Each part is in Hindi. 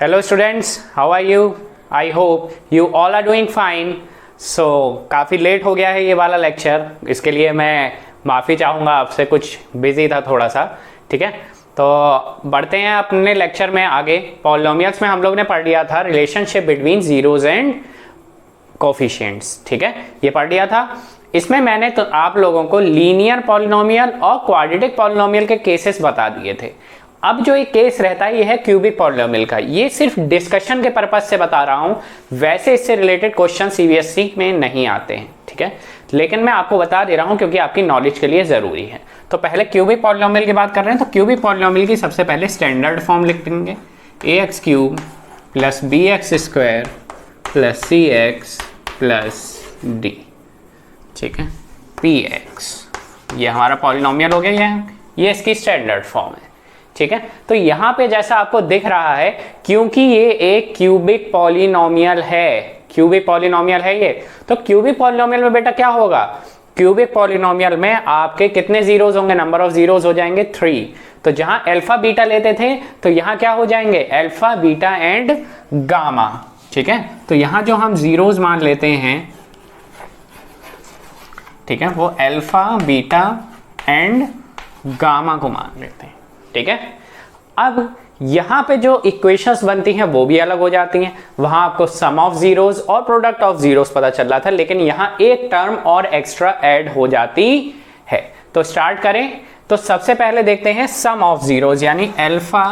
Hello students, how are you? I hope you all are doing fine. So काफ़ी लेट हो गया है ये वाला लेक्चर, इसके लिए मैं माफ़ी चाहूँगा आपसे, कुछ बिजी था थोड़ा सा। ठीक है, तो बढ़ते हैं अपने लेक्चर में आगे। पॉलिनोमियल्स में हम लोग ने पढ़ लिया था relationship between zeros and coefficients. ठीक है, ये पढ़ लिया था। इसमें मैंने तो आप लोगों को लीनियर पॉलिनोमियल और क्वाड्रेटिक पॉलिनोमियल के केसेस बता दिए थे। अब जो एक केस रहता है ये है क्यूबिक पॉलिनोमियल का। ये सिर्फ डिस्कशन के पर्पज से बता रहा हूं, वैसे इससे रिलेटेड क्वेश्चन सीबीएसई में नहीं आते हैं। ठीक है, लेकिन मैं आपको बता दे रहा हूं क्योंकि आपकी नॉलेज के लिए जरूरी है। तो पहले क्यूबिक पॉलिनोमियल की बात कर रहे हैं, तो क्यूबिक पॉलिनोमियल की सबसे पहले स्टैंडर्ड फॉर्म लिख देंगे, ax cube plus bx square plus cx plus d। ठीक है, px ये हमारा पॉलिनोमियल हो गया, ये इसकी स्टैंडर्ड फॉर्म है। ठीक है, तो यहां पे जैसा आपको दिख रहा है, क्योंकि ये एक क्यूबिक पॉलिनोमियल है, क्यूबिक पॉलिनोमियल है ये, तो क्यूबिक पॉलिनोमियल में बेटा क्या होगा, क्यूबिक पॉलिनोमियल में आपके कितने जीरोज होंगे, नंबर ऑफ जीरोज हो जाएंगे 3। तो जहां अल्फा बीटा लेते थे तो यहां क्या हो जाएंगे, अल्फा बीटा एंड गामा। ठीक है, तो यहां जो हम जीरोज मान लेते हैं, ठीक है, वो अल्फा बीटा एंड गामा को मान लेते हैं। ठीक है, अब यहां पे जो इक्वेशंस बनती हैं वो भी अलग हो जाती हैं। वहां आपको सम ऑफ जीरोज और प्रोडक्ट ऑफ जीरोज पता चल रहा था, लेकिन यहां एक टर्म और एक्स्ट्रा ऐड हो जाती है। तो स्टार्ट करें, तो सबसे पहले देखते हैं सम ऑफ जीरोज, यानी alpha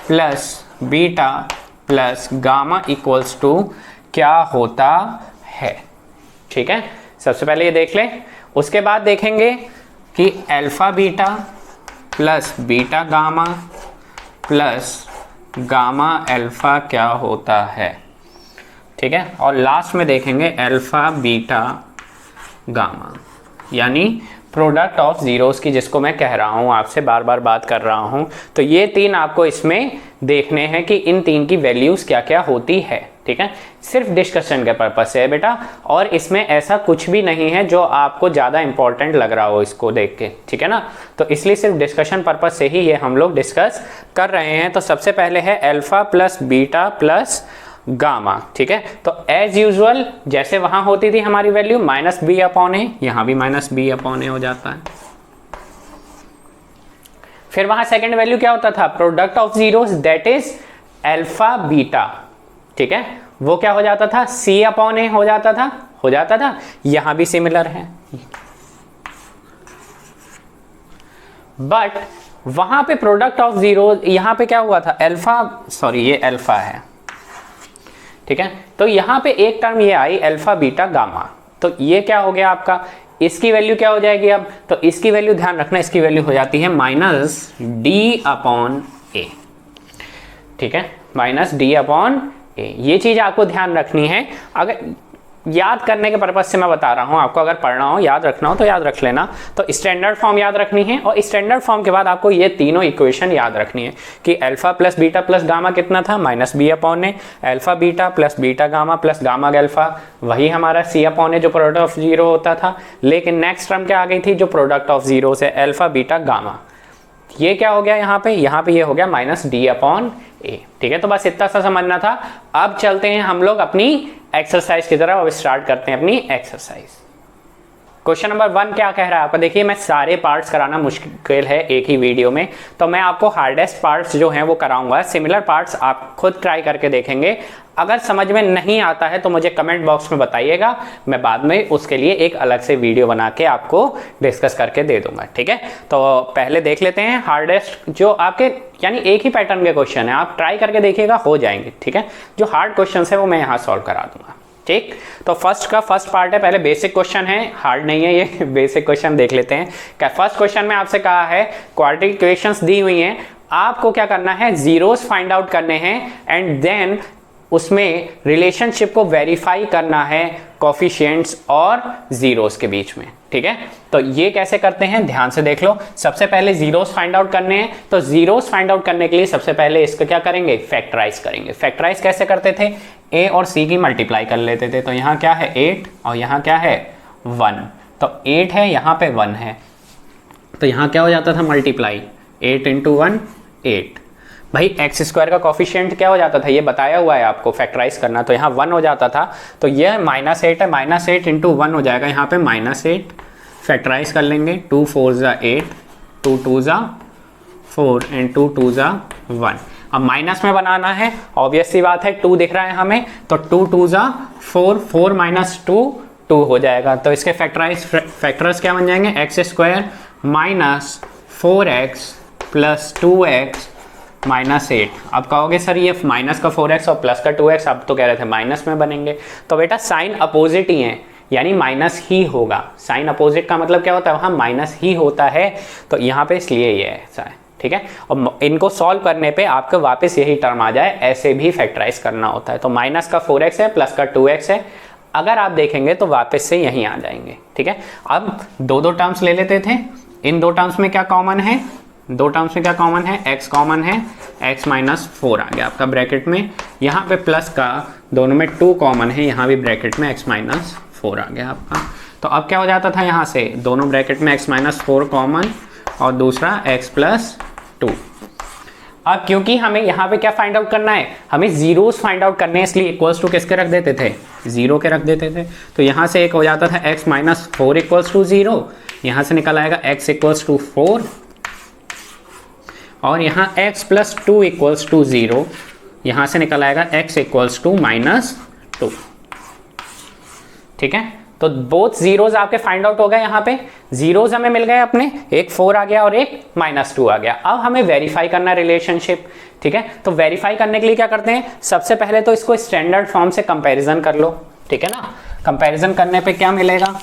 plus beta plus gamma equals to क्या होता है। ठीक है, सबसे पहले ये देख लें, उसके बाद देखेंगे कि alpha beta plus beta gamma plus gamma alpha क्या होता है। ठीक है, और लास्ट में देखेंगे अल्फा बीटा गामा, यानी प्रोडक्ट ऑफ जीरोस की, जिसको मैं कह रहा हूं, आपसे बार बार बात कर रहा हूं। तो ये तीन आपको इसमें देखने हैं कि इन तीन की वैल्यूज क्या क्या होती है। ठीक है, सिर्फ डिस्कशन के पर्पज से है बेटा, और इसमें ऐसा कुछ भी नहीं है जो आपको ज़्यादा इंपॉर्टेंट लग रहा हो इसको देख के। ठीक है ना, तो इसलिए सिर्फ डिस्कशन पर्पज से ही ये हम लोग डिस्कस कर रहे हैं। तो सबसे पहले है alpha plus beta plus gamma. ठीक है, तो एज यूजुअल जैसे वहां होती थी हमारी वैल्यू माइनस बी अपॉन ए, यहां भी माइनस बी अपॉन ए हो जाता है। फिर वहां सेकंड वैल्यू क्या होता था, product of zeros, that is alpha beta. ठीक है, वो क्या हो जाता था, सी अपॉन ए हो जाता था। यहां भी सिमिलर है, बट वहां पे प्रोडक्ट ऑफ जीरो, यहां पे क्या हुआ था, अल्फा, सॉरी ये अल्फा है। ठीक है, तो यहां पे एक टर्म ये आई अल्फा बीटा गामा, तो ये क्या हो गया आपका, इसकी वैल्यू क्या हो जाएगी अब, तो इसकी वैल्यू ध्यान रखना, इसकी वैल्यू हो जाती है माइनस डी अपॉन ए। ठीक है, माइनस डी अपॉन ए, ये चीज आपको ध्यान रखनी है। अगर याद करने के पर्पज से मैं बता रहा हूं आपको, अगर पढ़ना हो याद रखना हो तो याद रख लेना। तो स्टैंडर्ड फॉर्म याद रखनी है, और स्टैंडर्ड फॉर्म के बाद आपको ये तीनों इक्वेशन याद रखनी है कि alpha plus beta plus gamma कितना था, minus B upon A, alpha beta plus beta gamma plus gamma alpha, वही हमारा सी अपॉन ए जो प्रोडक्ट ऑफ जीरो होता था। लेकिन नेक्स्ट टर्म क्या आ गई थी, जो प्रोडक्ट ऑफ जीरो से अल्फा बीटा गामा, ये क्या हो गया यहाँ पे ये हो गया माइनस डी अपॉन ए। ठीक है, तो बस इतना सा समझना था। अब चलते हैं हम लोग अपनी एक्सरसाइज की तरफ, अब स्टार्ट करते हैं अपनी एक्सरसाइज। क्वेश्चन नंबर 1 क्या कह रहा है आपका, देखिए मैं सारे पार्ट्स कराना मुश्किल है एक ही वीडियो में, तो मैं आपको हार्डेस्ट पार्ट्स जो हैं वो कराऊंगा, सिमिलर पार्ट्स आप खुद ट्राई करके देखेंगे। अगर समझ में नहीं आता है तो मुझे कमेंट बॉक्स में बताइएगा, मैं बाद में उसके लिए एक अलग से वीडियो बना के आपको डिस्कस करके दे दूंगा। ठीक है, तो पहले देख लेते हैं हार्डेस्ट, जो आपके यानी एक ही पैटर्न के क्वेश्चन है, आप ट्राई करके देखिएगा, हो जाएंगे। ठीक है, जो हार्ड क्वेश्चन है वो मैं यहाँ सॉल्व करा दूंगा। ठीक, तो फर्स्ट पार्ट है, पहले बेसिक क्वेश्चन है, हार्ड नहीं है ये, बेसिक क्वेश्चन देख लेते हैं। क्या फर्स्ट क्वेश्चन में आपसे कहा है क्वाड्रेटिक इक्वेशंस दी हुई हैं, आपको क्या करना है, जीरोस फाइंड आउट करने हैं एंड देन उसमें रिलेशनशिप को वेरीफाई करना है कोफिशिएंट्स और जीरोस के बीच में। ठीक है, तो ये कैसे करते हैं ध्यान से देख लो। सबसे पहले जीरोस फाइंड आउट करने हैं, तो जीरोस फाइंड आउट करने के लिए सबसे पहले इसको क्या करेंगे, फैक्टराइज करेंगे। फैक्टराइज कैसे करते थे, ए और सी की मल्टीप्लाई कर लेते थे। तो यहाँ क्या है 8 और यहाँ क्या है 1, तो 8 है, यहाँ पे 1 है, तो यहाँ क्या हो जाता था मल्टीप्लाई, 8 × 1 8। भाई एक्स स्क्वायर का कॉफिशिएंट क्या हो जाता था, ये बताया हुआ है आपको, फैक्टराइज करना, तो यहाँ 1 हो जाता था, तो ये -8 है, -8 इंटू 1 हो जाएगा यहाँ पे -8, फैक्टराइज कर लेंगे, 2 4 ज़ा 8, 2 2 ज़ा 4 एंड 2 2 ज़ा 1। अब माइनस में बनाना है, ऑब्वियस सी बात है, 2 दिख रहा है हमें, तो 2 2 ज़ा 4, 4 माइनस 2 2 हो जाएगा। तो इसके फैक्टर्स क्या बन जाएंगे, x square minus 4x plus 2x minus 8। अब कहोगे सर ये माइनस का 4x और प्लस का 2x, अब तो कह रहे थे माइनस में बनेंगे, तो बेटा साइन अपोजिट ही है, यानी माइनस ही होगा। साइन अपोजिट का मतलब क्या होता है, वहाँ माइनस ही होता है, तो यहाँ पे इसलिए ये ऐसा है, ठीक है। और इनको सॉल्व करने पे आपको वापस यही टर्म आ जाए, ऐसे भी फैक्टराइज करना होता है। तो माइनस का 4x है, प्लस का 2x है, अगर आप देखेंगे तो वापस से यहीं आ जाएंगे, ठीक है। अब दो टर्म्स ले लेते थे, इन 2 टर्म्स में क्या कॉमन है, 2 टर्म्स में क्या कॉमन है, x कॉमन है, x माइनस 4 आ गया आपका ब्रैकेट में, यहाँ पे प्लस का दोनों में 2 कॉमन है, यहाँ भी ब्रैकेट में x माइनस 4 आ गया आपका। तो अब क्या हो जाता था, यहाँ से दोनों ब्रैकेट में x माइनस 4 कॉमन और दूसरा x प्लस 2। अब क्योंकि हमें यहाँ पे क्या फाइंड आउट करना है, हमें जीरोस फाइंड आउट करने हैं, इसलिए इक्वल्स टू किसके रख देते थे, 0 के रख देते थे। तो यहाँ से एक हो जाता था x माइनस 4 इक्वल्स टू 0, यहाँ से निकल आएगा x इक्वल्स टू 4, और यहाँ x प्लस 2 इक्वल्स टू 0, यहाँ से निकल आएगा x इक्वल्स टू -2, ठीक है। तो बोथ जीरोज आपके फाइंड आउट हो गए, यहाँ पे जीरोज हमें मिल गए अपने, एक 4 आ गया और एक -2 आ गया। अब हमें वेरीफाई करना है रिलेशनशिप, ठीक है। तो वेरीफाई करने के लिए क्या करते हैं, सबसे पहले तो इसको स्टैंडर्ड फॉर्म से कंपैरिजन कर लो, ठीक है ना। कंपैरिजन करने पे क्या मिलेगा,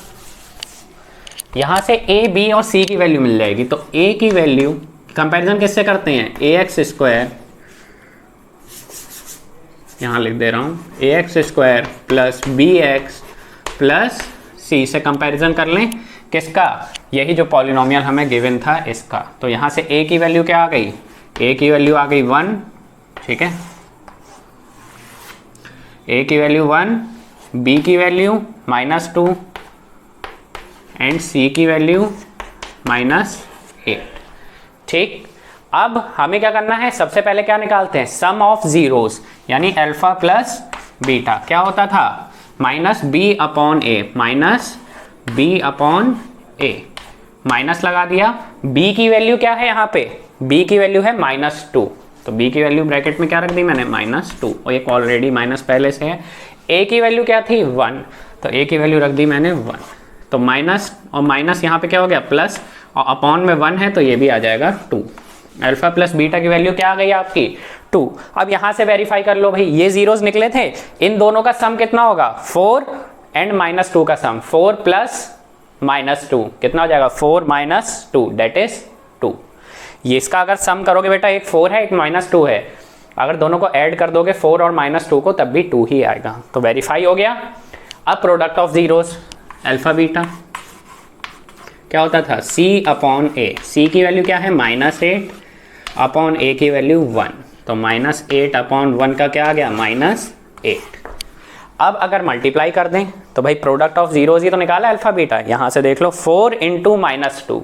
यहाँ से a b और c की वैल्यू मिल जाएगी। तो a की वैल्यू कंपैरिजन किससे करते हैं, ax स्क्वायर, यहाँ लिख दे रहा हूँ, ax square plus bx plus c से कंपैरिजन कर लें, किसका, यही जो पॉलिनोमियल हमें गिवन था इसका। तो यहाँ से a की वैल्यू क्या आ गई, a की वैल्यू आ गई 1, ठीक है, a की वैल्यू 1, b की वैल्यू -2 एंड c की वैल्यू -8, ठीक। अब हमें क्या करना है, सबसे पहले क्या निकालते हैं, सम ऑफ जीरोस, यानी अल्फा प्लस बीटा क्या होता था, -b upon a, -b upon a, minus लगा दिया। b की वैल्यू क्या है, यहाँ पे b की वैल्यू है -2, तो b की वैल्यू ब्रैकेट में क्या रख दी मैंने, -2, और एक ऑलरेडी माइनस पहले से है। a की वैल्यू क्या थी, 1, तो a की वैल्यू रख दी मैंने 1, तो माइनस और माइनस यहाँ पे क्या हो गया, प्लस, और अपॉन में 1 है तो ये भी आ जाएगा 2। अल्फा प्लस बीटा की वैल्यू क्या आ गई आपकी, 2। अब यहाँ से वेरीफाई कर लो भाई, ये जीरोस निकले थे, इन दोनों का सम कितना होगा, 4 एंड -2 का सम, 4 प्लस -2 कितना हो जाएगा, 4 - 2 दैट इज 2। ये इसका अगर सम करोगे बेटा, एक 4 है एक -2 है, अगर दोनों को ऐड कर दोगे 4 और -2 को, तब भी 2 ही आएगा। तो वेरीफाई हो गया। अब product of zeros alpha beta क्या होता था, c अपॉन a, c की वैल्यू क्या है, -8 अपॉन a की वैल्यू 1, तो -8 अपॉन 1 का क्या आ गया, -8। अब अगर मल्टीप्लाई कर दें तो भाई प्रोडक्ट ऑफ जीरोज ही तो निकाला अल्फा बीटा, यहाँ से देख लो 4 इंटू -2,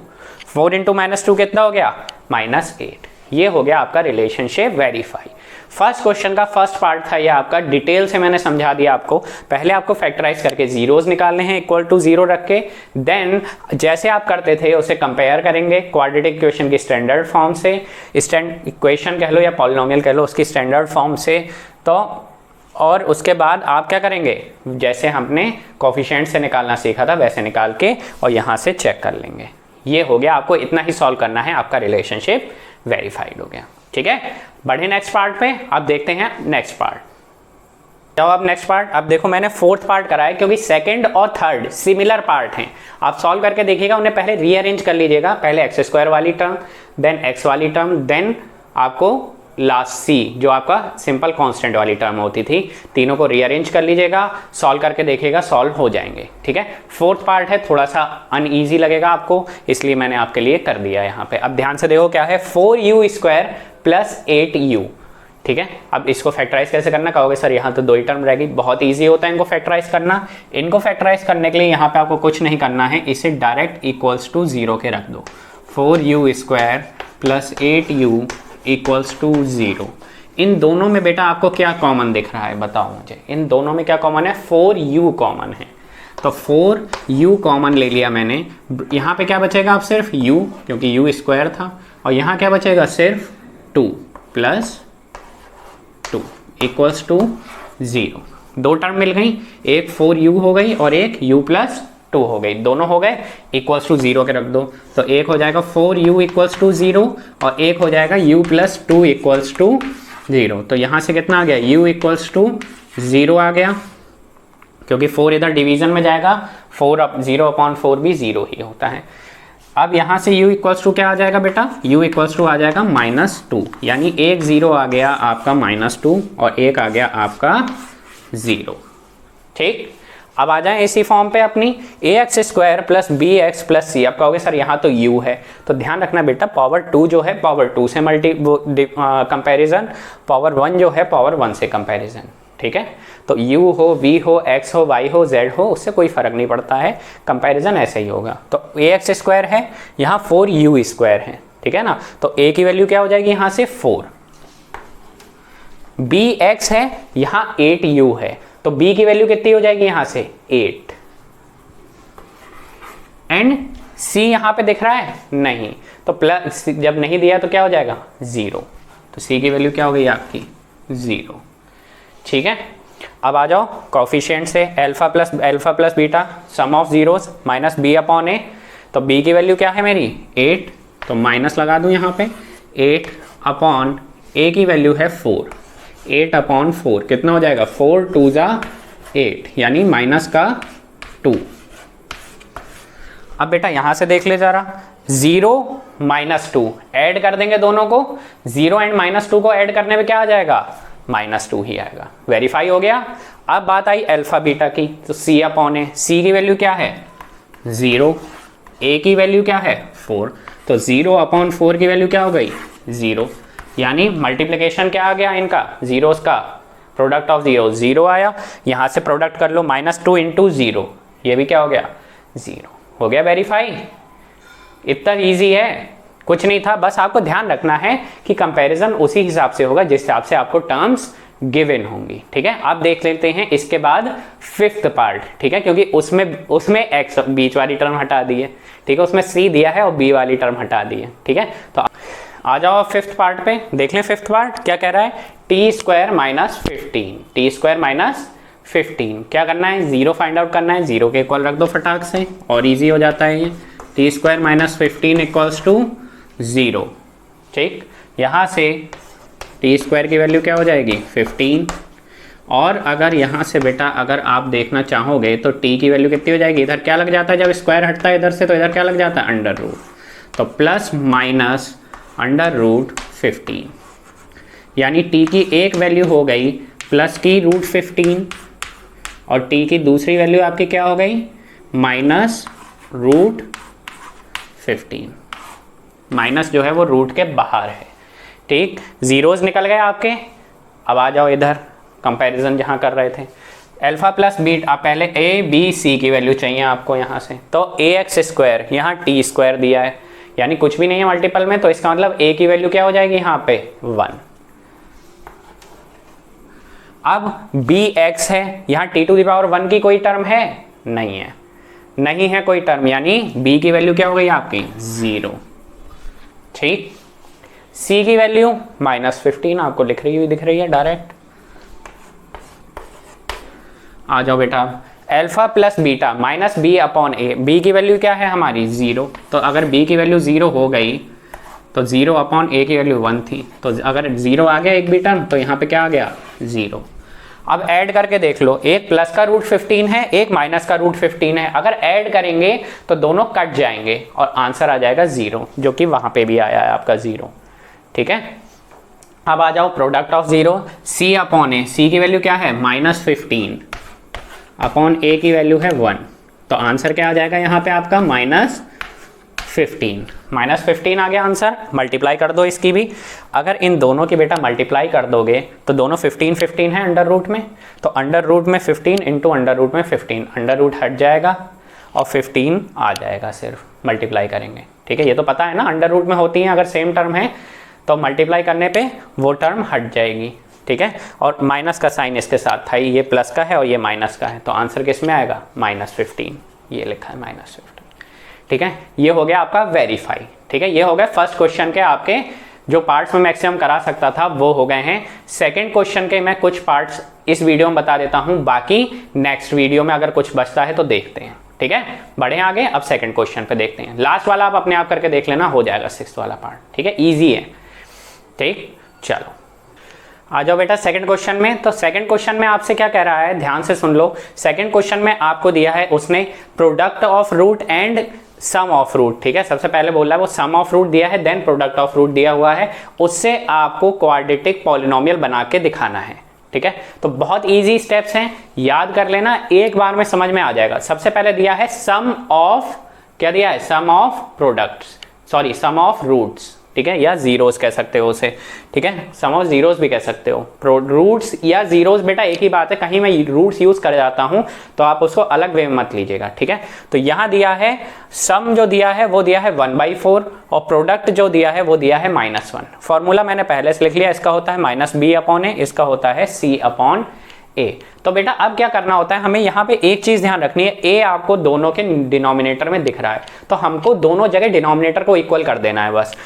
4 इंटू -2 कितना हो गया, -8। ये हो गया आपका रिलेशनशिप वेरीफाई। फर्स्ट क्वेश्चन का फर्स्ट पार्ट था ये आपका, डिटेल से मैंने समझा दिया आपको। पहले आपको फैक्टराइज करके जीरोज निकालने हैं इक्वल टू 0 रख के, देन जैसे आप करते थे उसे कंपेयर करेंगे क्वाड्रेटिक इक्वेशन की स्टैंडर्ड फॉर्म से, इक्वेशन कह लो या पॉलिनोमियल कह लो उसकी स्टैंडर्ड फॉर्म से। तो और उसके बाद आप क्या करेंगे, जैसे हमने कोफिशिएंट से निकालना सीखा था वैसे निकाल के और यहाँ से चेक कर लेंगे। ये हो गया, आपको इतना ही सॉल्व करना है, आपका रिलेशनशिप वेरीफाइड हो गया। ठीक है, बढ़े नेक्स्ट पार्ट पे। अब देखते हैं नेक्स्ट पार्ट। तो अब नेक्स्ट पार्ट, अब देखो मैंने फोर्थ पार्ट कराया क्योंकि सेकंड और थर्ड सिमिलर पार्ट हैं। आप सॉल्व करके देखिएगा, उन्हें पहले रीअरेंज कर लीजिएगा, पहले एक्स स्क्वायर वाली टर्म, देन एक्स वाली टर्म, देन आपको लास्ट सी जो आपका सिंपल कांस्टेंट वाली टर्म होती थी, तीनों को रीअरेंज कर लीजिएगा, सॉल्व करके देखिएगा, सॉल्व हो जाएंगे। ठीक है, फोर्थ पार्ट है, थोड़ा सा अनईजी लगेगा आपको, इसलिए मैंने आपके लिए कर दिया यहाँ पे। अब ध्यान से देखो क्या है, 4u स्क्वायर प्लस 8u। ठीक है, अब इसको फैक्टराइज कैसे करना, कहोगे सर यहाँ तो दो ही टर्म रहेगी। बहुत ईजी होता है इनको फैक्टराइज करना। इनको फैक्टराइज करने के लिए यहाँ पे आपको कुछ नहीं करना है, इसे डायरेक्ट इक्वल्स टू 0 के रख दो। 4u square plus 8u equals to 0। इन दोनों में बेटा आपको क्या कॉमन दिख रहा है बताओ मुझे, इन दोनों में क्या कॉमन है? 4u कॉमन है, तो 4u कॉमन ले लिया मैंने। यहाँ पे क्या बचेगा अब? सिर्फ u, क्योंकि u स्क्वायर था, और यहाँ क्या बचेगा? सिर्फ 2 प्लस 2 इक्वल्स टू 0। दो टर्म मिल गई, एक 4u हो गई और एक u प्लस 2 हो गई, दोनों हो गए इक्वल्स टू 0 के रख दो, तो एक हो जाएगा 4u इक्वल्स टू 0 और एक हो जाएगा u प्लस 2 इक्वल्स टू 0। तो यहाँ से कितना आ गया? u इक्वल्स टू 0 आ गया, क्योंकि 4 इधर डिवीजन में जाएगा, 0/4 भी 0 ही होता है। अब यहाँ से u इक्वल्स टू क्या आ जाएगा बेटा? u इक्वल्स टू आ जाएगा -2, यानी एक 0 आ गया आपका -2 और एक आ गया आपका 0। ठीक, अब आ जाए इसी फॉर्म पे अपनी ax² plus bx plus c। अब कहोगे सर यहाँ तो u है, तो ध्यान रखना बेटा पावर 2 जो है पावर 2 से कंपैरिजन, पावर 1 जो है पावर 1 से कंपैरिजन। ठीक है, तो u हो, v हो, x हो, y हो, z हो, उससे कोई फर्क नहीं पड़ता है, कंपैरिजन ऐसे ही होगा। तो ax² है, यहाँ 4u² है, ठीक है ना, तो a की वैल्यू क्या हो जाएगी यहाँ से? 4। bx है, यहाँ 8u है, तो b की वैल्यू कितनी हो जाएगी यहाँ से? 8। एंड c यहाँ पे दिख रहा है? नहीं, तो प्लस जब नहीं दिया तो क्या हो जाएगा? 0। तो c की वैल्यू क्या हो गई आपकी? 0। ठीक है, अब आ जाओ कोफिशिएंट से, alpha plus beta some of zeros minus b/a। तो b की वैल्यू क्या है मेरी? 8, तो माइनस लगा दूं यहाँ पे। 8/a की वैल्यू है 4, 8/4 कितना हो जाएगा? 4 2 8, यानी -2। अब बेटा यहाँ से देख ले जरा, 0 -2 ऐड कर देंगे दोनों को, 0 एंड -2 को ऐड करने में क्या आ जाएगा? -2 ही आएगा। वेरीफाई हो गया। अब बात आई अल्फा बीटा की, तो c/a, c की वैल्यू क्या है? 0, a की वैल्यू क्या है? 4, तो 0/4 की वैल्यू क्या हो गई? 0, यानी मल्टीप्लिकेशन क्या आ गया इनका? जीरोस का प्रोडक्ट ऑफ 0 आया। यहाँ से प्रोडक्ट कर लो, -2 इंटू 0, ये भी क्या हो गया? 0 हो गया। वेरीफाई, इतना ईजी है, कुछ नहीं था, बस आपको ध्यान रखना है कि कंपैरिजन उसी हिसाब से होगा जिस हिसाब से आपको टर्म्स गिवन होंगी। ठीक है, आप देख लेते हैं इसके बाद 5th पार्ट। ठीक है, क्योंकि उसमें x बीच वाली टर्म हटा दी है, ठीक है, उसमें c दिया है और b वाली टर्म हटा दी है। ठीक है, तो आ जाओ 5th पार्ट पे, देख लें 5th पार्ट क्या कह रहा है? t² - 15, t² - 15 क्या करना है? 0 फाइंड आउट करना है, 0 के इक्वल रख दो फटाक से और ईजी हो जाता है ये। t² - 15 equals to 0। ठीक, यहाँ से t² की वैल्यू क्या हो जाएगी? 15। और अगर यहाँ से बेटा अगर आप देखना चाहोगे तो t की वैल्यू कितनी हो जाएगी? इधर क्या लग जाता है जब स्क्वायर हटता है इधर से, तो इधर क्या लग जाता है? अंडर रूट, तो प्लस माइनस अंडर रूट 15, यानी t की एक वैल्यू हो गई प्लस की रूट 15 और t की दूसरी वैल्यू आपकी क्या हो गई? Minus root 15। माइनस जो है वो रूट के बाहर है। ठीक, जीरोस निकल गए आपके। अब आ जाओ इधर कंपैरिजन जहाँ कर रहे थे, अल्फा प्लस बीटा, पहले a b c की वैल्यू चाहिए आपको यहाँ से, तो ax², यहाँ t² दिया है, यानी कुछ भी नहीं है मल्टीपल में, तो इसका मतलब a की वैल्यू क्या हो जाएगी यहाँ पे? 1। अब bx है, यहाँ t⁻1 की कोई टर्म है? नहीं है, नहीं है कोई टर्म, यानी b की वैल्यू क्या हो गई आपकी? 0। ठीक, c की वैल्यू -15 आपको लिख रही हुई दिख रही है डायरेक्ट। आ जाओ बेटा, alpha plus beta minus b/a, b की वैल्यू क्या है हमारी? 0, तो अगर b की वैल्यू 0 हो गई तो 0/a की वैल्यू 1 थी, तो अगर 0 आ गया एक भी टर्म तो यहाँ पे क्या आ गया? 0। अब ऐड करके देख लो, एक प्लस का रूट 15 है, एक माइनस का रूट 15 है, अगर ऐड करेंगे तो दोनों कट जाएंगे और आंसर आ जाएगा 0, जो कि वहां पे भी आया है आपका 0। ठीक है, अब आ जाओ प्रोडक्ट ऑफ 0, c/a, c की वैल्यू क्या है? -15 अपॉन a की वैल्यू है 1, तो आंसर क्या आ जाएगा यहाँ पे आपका? -15। -15 आ गया आंसर। मल्टीप्लाई कर दो इसकी भी, अगर इन दोनों की बेटा मल्टीप्लाई कर दोगे तो दोनों 15 है अंडर रूट में, तो अंडर रूट में 15 इंटू अंडर रूट में 15, अंडर रूट हट जाएगा और 15 आ जाएगा सिर्फ, मल्टीप्लाई करेंगे। ठीक है, ये तो पता है ना, अंडर रूट में होती हैं अगर सेम टर्म है तो मल्टीप्लाई करने पे वो टर्म हट जाएगी, ठीक है। और माइनस का साइन इसके साथ था, ये प्लस का है और ये माइनस का है, तो आंसर किस में आएगा -15, ये लिखा है -15, ठीक है। ये हो गया आपका वेरीफाई, ठीक है। ये हो गया फर्स्ट क्वेश्चन के आपके जो पार्ट्स में मैक्सिमम करा सकता था वो हो गए हैं। सेकंड क्वेश्चन के मैं कुछ पार्ट्स इस वीडियो में बता देता हूं, बाकी नेक्स्ट वीडियो में अगर कुछ बचता है तो देखते हैं, ठीक है। बढ़े आगे, अब सेकंड क्वेश्चन पे देखते हैं। लास्ट वाला आप अपने आप करके देख लेना, हो जाएगा 6th वाला पार्ट, ठीक है, इजी है, ठीक। चलो आ जाओ बेटा सेकंड क्वेश्चन में। तो सेकंड क्वेश्चन में आपसे क्या कह रहा है, ध्यान से सुन लो। सेकंड क्वेश्चन में आपको दिया है उसने product of root and sum of root, ठीक है। सबसे पहले बोल रहा है वो सम ऑफ रूट दिया है, देन प्रोडक्ट ऑफ रूट दिया हुआ है, उससे आपको क्वाड्रेटिक पॉलिनोमियल बना के दिखाना है, ठीक है। तो बहुत इजी स्टेप्स हैं, याद कर लेना, एक बार में समझ में आ जाएगा। सबसे पहले दिया है सम ऑफ, क्या दिया है, sum of products, sorry sum of roots, ठीक है, या जीरोस कह सकते हो उसे, ठीक है, सम ऑफ जीरोस भी कह सकते हो। रूट्स या जीरोस बेटा एक ही बात है, कहीं मैं रूट्स यूज कर जाता हूं तो आप उसको अलग वे में मत लीजिएगा, ठीक है। तो यहां दिया है सम जो दिया है वो दिया है 1/4 और प्रोडक्ट जो दिया है वो दिया है -1। फॉर्मूला मैंने पहले से लिख लिया, इसका होता है -b/a, इसका होता है c/a। तो बेटा अब क्या करना होता है, हमें यहाँ पे एक चीज ध्यान रखनी है, a आपको दोनों के डिनोमिनेटर में दिख रहा है, तो हमको दोनों जगह डिनोमिनेटर को इक्वल कर देना है बस।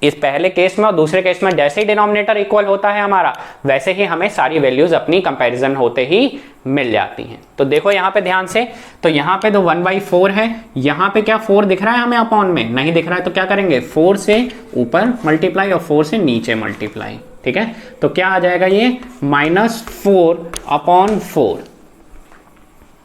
इस पहले केस में और दूसरे केस में जैसे ही डिनोमिनेटर इक्वल होता है हमारा, वैसे ही हमें सारी वैल्यूज अपनी कंपैरिजन होते ही मिल जाती हैं। तो देखो यहाँ पे ध्यान से, तो यहाँ पे तो 1/4 है, यहाँ पे क्या 4 दिख रहा है हमें अपॉन में, नहीं दिख रहा है, तो क्या करेंगे 4 से ऊपर मल्टीप्लाई और 4 से नीचे मल्टीप्लाई, ठीक है। तो क्या आ जाएगा ये -4/4,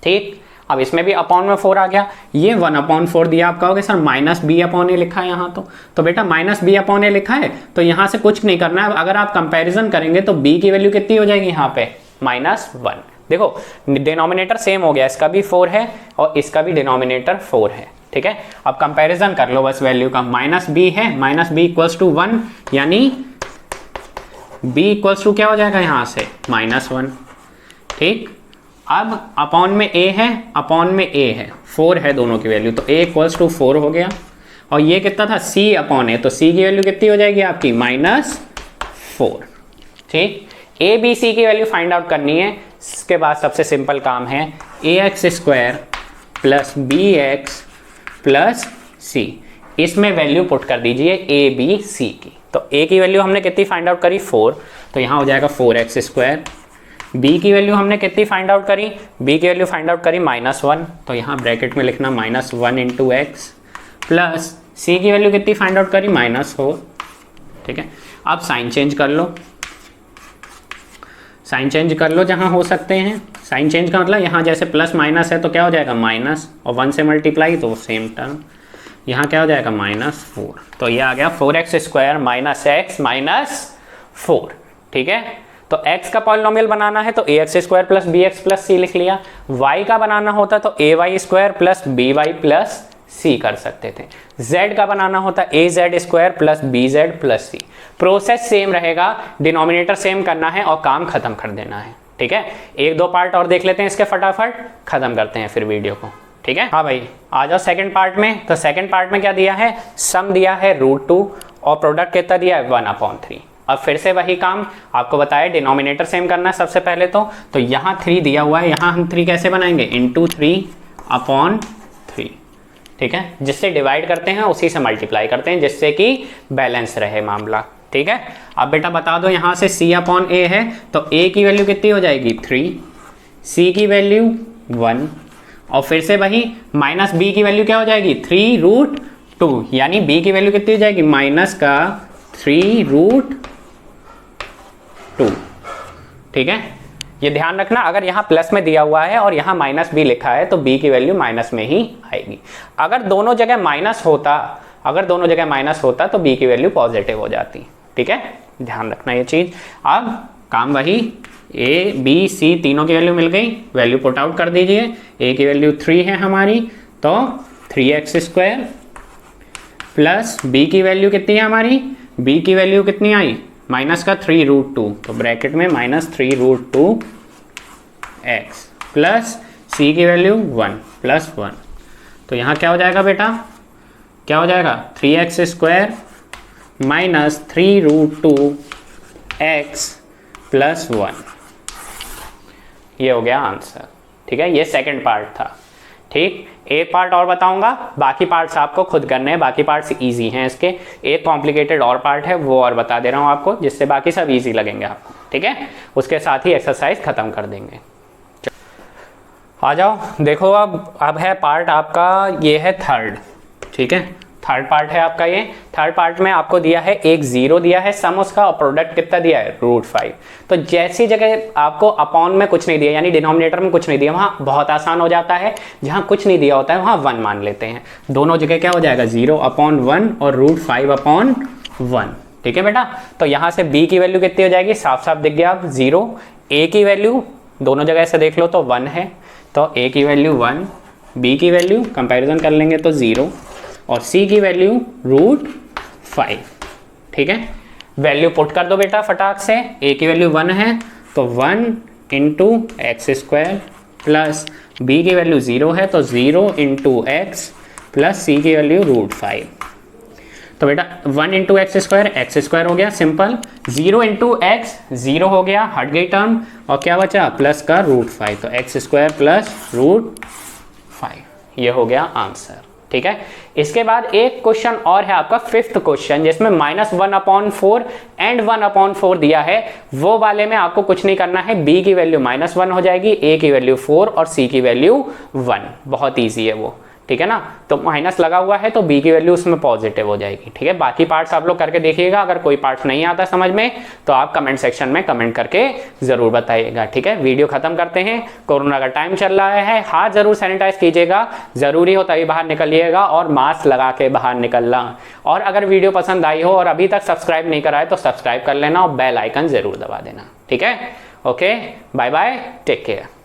ठीक। अब इसमें भी अपॉन में 4 आ गया, ये 1/4 दिया, आप कहोगे सर -b/a लिखा है यहाँ, तो बेटा -b/a लिखा है तो यहाँ से कुछ नहीं करना है। अगर आप कंपैरिजन करेंगे तो b की वैल्यू कितनी हो जाएगी यहाँ पे -1। देखो डिनोमिनेटर सेम हो गया, इसका भी 4 है और इसका भी डिनोमिनेटर 4 है, ठीक है। अब कंपैरिजन कर लो बस वैल्यू का, -b है, -b = 1, यानी b = क्या हो जाएगा यहाँ से -1, ठीक। अब अपॉन में a है, अपॉन में a है, 4 है दोनों की वैल्यू, तो a = 4 हो गया। और ये कितना था c/a, तो c की वैल्यू कितनी हो जाएगी आपकी -4, ठीक। a b c की वैल्यू फाइंड आउट करनी है, इसके बाद सबसे सिंपल काम है ax² + bx + c, इसमें वैल्यू पुट कर दीजिए a b c की। तो a की वैल्यू हमने कितनी फाइंड आउट करी 4, तो यहाँ हो जाएगा 4x²। b की वैल्यू हमने कितनी फाइंड आउट करी, b की वैल्यू फाइंड आउट करी -1, तो यहाँ ब्रैकेट में लिखना -1 × x प्लस c की वैल्यू कितनी फाइंड आउट करी -4, ठीक है। अब साइन चेंज कर लो, साइन चेंज कर लो जहाँ हो सकते हैं। साइन चेंज का मतलब यहाँ जैसे प्लस माइनस है तो क्या हो जाएगा माइनस, और 1 से मल्टीप्लाई तो सेम टर्म, यहाँ क्या हो जाएगा -4, तो ये आ गया 4x² - x - 4, ठीक है। तो x का पॉलिनोमियल बनाना है तो ax² + bx + c लिख लिया, y का बनाना होता तो ay² + by + c कर सकते थे, z का बनाना होता az² + bz + c। Process same रहेगा, डिनोमिनेटर सेम करना है और काम खत्म कर देना है, ठीक है। 1-2 पार्ट और देख लेते हैं इसके, फटाफट खत्म करते हैं फिर वीडियो को, ठीक है। हाँ भाई आ जाओ सेकंड पार्ट में। तो सेकंड पार्ट में क्या दिया है, सम दिया है √2 और प्रोडक्ट कितना दिया है 1/3। अब फिर से वही काम आपको बताया, डिनोमिनेटर सेम करना है सबसे पहले तो यहाँ 3 दिया हुआ है, यहाँ हम 3 कैसे बनाएंगे × 3/3, ठीक है। जिससे डिवाइड करते हैं उसी से मल्टीप्लाई करते हैं, जिससे कि बैलेंस रहे मामला, ठीक है। अब बेटा बता दो, यहाँ से c/a है तो a की वैल्यू कितनी हो जाएगी 3, c की वैल्यू 1 और फिर से वही -b की वैल्यू क्या हो जाएगी 3√2, यानी b की वैल्यू कितनी हो जाएगी -3√2, ठीक है। ये ध्यान रखना, अगर यहाँ प्लस में दिया हुआ है और यहाँ -b लिखा है तो b की वैल्यू माइनस में ही आएगी। अगर दोनों जगह माइनस होता तो b की वैल्यू पॉजिटिव हो जाती, ठीक है। ध्यान रखना ये चीज। अब काम वही, a b c तीनों की वैल्यू मिल गई, वैल्यू पुट आउट कर दीजिए। a की वैल्यू 3 है हमारी, तो 3x² प्लस b की वैल्यू कितनी है हमारी, b की वैल्यू कितनी आई -3√2, तो ब्रैकेट में -3√2x प्लस c की वैल्यू 1 + 1, तो यहाँ क्या हो जाएगा बेटा, क्या हो जाएगा 3x² माइनस 3√2x प्लस 1। ये हो गया आंसर। ठीक है, ये सेकंड पार्ट था। ठीक, एक पार्ट और बताऊंगा, बाकी पार्ट्स आपको खुद करने हैं, बाकी पार्ट्स इजी हैं इसके। एक कॉम्प्लिकेटेड और पार्ट है, वो और बता दे रहा हूँ आपको, जिससे बाकी सब इजी लगेंगे आपको। ठीक है, उसके साथ ही एक्सरसाइज खत्म कर देंगे। आ जाओ, देखो अब है पार्ट आपका, ये है थर्ड। ठीक है, थर्ड पार्ट है आपका ये। थर्ड पार्ट में आपको दिया है एक 0 दिया है सम उसका, और प्रोडक्ट कितना दिया है √5। तो जैसी जगह आपको अपॉन में कुछ नहीं दिया, यानी डिनोमिनेटर में कुछ नहीं दिया, वहाँ बहुत आसान हो जाता है। जहाँ कुछ नहीं दिया होता है वहाँ 1 मान लेते हैं। दोनों जगह क्या हो जाएगा, 0/1 और √5/1। ठीक है बेटा, तो यहाँ से b की वैल्यू कितनी हो जाएगी, साफ साफ दिख गया अब 0। a की वैल्यू दोनों जगह से देख लो तो 1 है, तो a की वैल्यू 1, b की वैल्यू कंपैरिजन कर लेंगे तो 0, और c की वैल्यू √5। ठीक है, वैल्यू पुट कर दो बेटा फटाक से। a की वैल्यू 1 है तो 1 × x² प्लस b की वैल्यू 0 है तो 0 × x प्लस c की वैल्यू √5। तो बेटा 1 × x² हो गया सिंपल, 0 × x 0 हो गया, हट गई टर्म, और क्या बचा प्लस का √5, तो x² प्लस √5। ये हो गया आंसर। ठीक है, इसके बाद एक क्वेश्चन और है आपका, फिफ्थ क्वेश्चन, जिसमें -1/4 एंड 1/4 दिया है। वो वाले में आपको कुछ नहीं करना है, b की वैल्यू -1 हो जाएगी, a की वैल्यू 4 और c की वैल्यू 1। बहुत ईजी है वो। ठीक है ना, तो माइनस लगा हुआ है तो b की वैल्यू उसमें पॉजिटिव हो जाएगी। ठीक है, बाकी पार्ट्स आप लोग करके देखिएगा। अगर कोई पार्ट नहीं आता समझ में तो आप कमेंट सेक्शन में कमेंट करके जरूर बताइएगा। ठीक है, वीडियो खत्म करते हैं, कोरोना का टाइम चल रहा है, हाथ जरूर सैनिटाइज कीजिएगा, जरूरी हो तभी बाहर निकलिएगा, और मास्क लगा के बाहर निकलना। और अगर वीडियो पसंद आई हो और अभी तक सब्सक्राइब नहीं करा है तो सब्सक्राइब कर लेना और बेल आइकन जरूर दबा देना। ठीक है, okay, bye bye, take care.